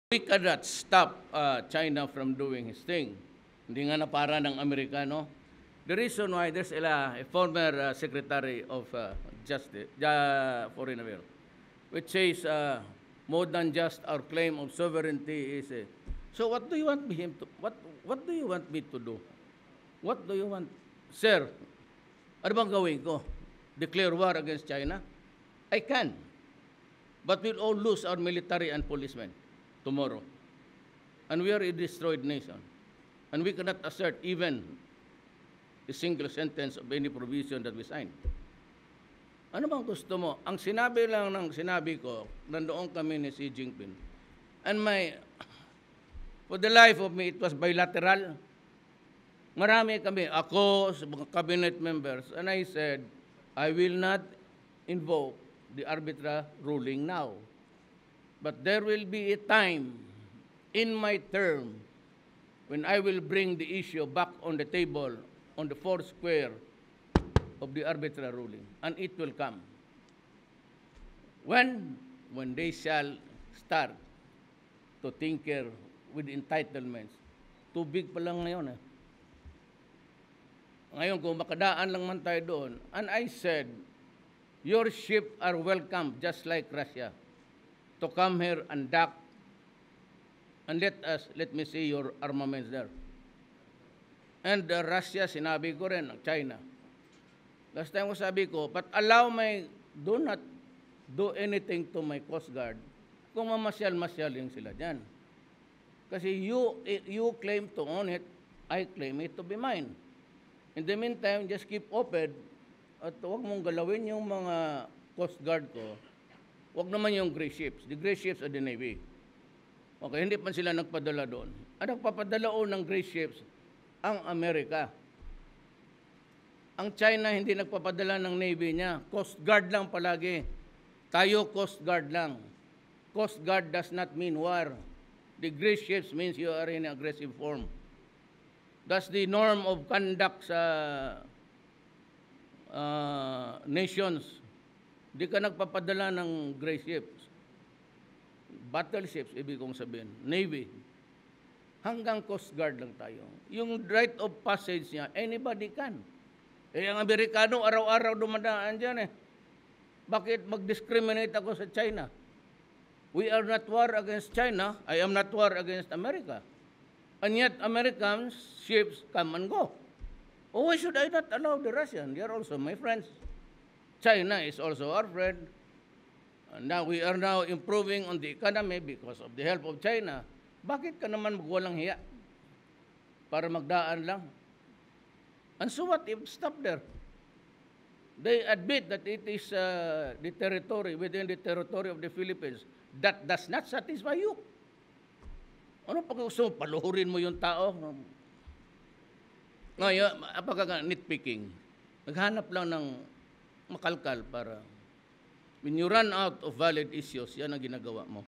We cannot stop China from doing his thing. Hindi nga na para ng Amerikano. The reason why there's a former Secretary of Justice, Foreign Affairs, which says more than just our claim of sovereignty is. So what do you want him to? What do you want me to do? What do you want, sir? Ano bang gawin ko? Declare war against China? I can, but we'll all lose our military and policemen tomorrow. And we are a destroyed nation. And we cannot assert even a single sentence of any provision that we signed. Ano bang gusto mo? Ang sinabi lang ng sinabi ko, nandoon kami ni Xi Jinping. And for the life of me, it was bilateral. Marami kami, ako, sa mga cabinet members, and I said, I will not invoke the arbitral ruling now. But there will be a time in my term when I will bring the issue back on the table on the fourth square of the arbitral ruling, and it will come. When they shall start to tinker with entitlements. Tubig pa lang ngayon. Ngayon, kung makadaan lang man tayo doon, and I said, your ship are welcome just like Russia to come here and dock and let me see your armaments there. And Russia, sinabi ko rin, China. Last time ko sabi ko, but do not do anything to my Coast Guard kung mamasyal-masyaling sila dyan. Kasi you claim to own it, I claim it to be mine. In the meantime, just keep open at huwag mong galawin yung mga Coast Guard ko. Huwag naman yung gray ships. The gray ships are the Navy. Okay, hindi pa sila nagpadala doon. Ang nagpapadala ng gray ships, ang Amerika. Ang China hindi nagpapadala ng Navy niya. Coast Guard lang palagi. Tayo Coast Guard lang. Coast Guard does not mean war. The gray ships means you are in aggressive form. That's the norm of conduct sa nations. Di ka nagpapadala ng gray ships. Battleships, ibig kong sabihin. Navy. Hanggang Coast Guard lang tayo. Yung right of passage niya, anybody can. Ang Amerikano, araw-araw dumadaan dyan . Bakit mag-discriminate ako sa China? We are not war against China. I am not war against America. And yet, Americans, ships come and go. Oh, why should I not allow the Russians? They are also my friends. China is also our friend. And now we are now improving on the economy because of the help of China. Bakit ka naman magwalang hiya? Para magdaan lang. And so what if stop there? They admit that it is the territory, within the territory of the Philippines. That does not satisfy you. Ano pag gusto mo? Paluhurin mo yung tao? Ngayon, apaka nitpicking. Naghanap lang ng makalkal para when you run out of valid issues, yan ang ginagawa mo.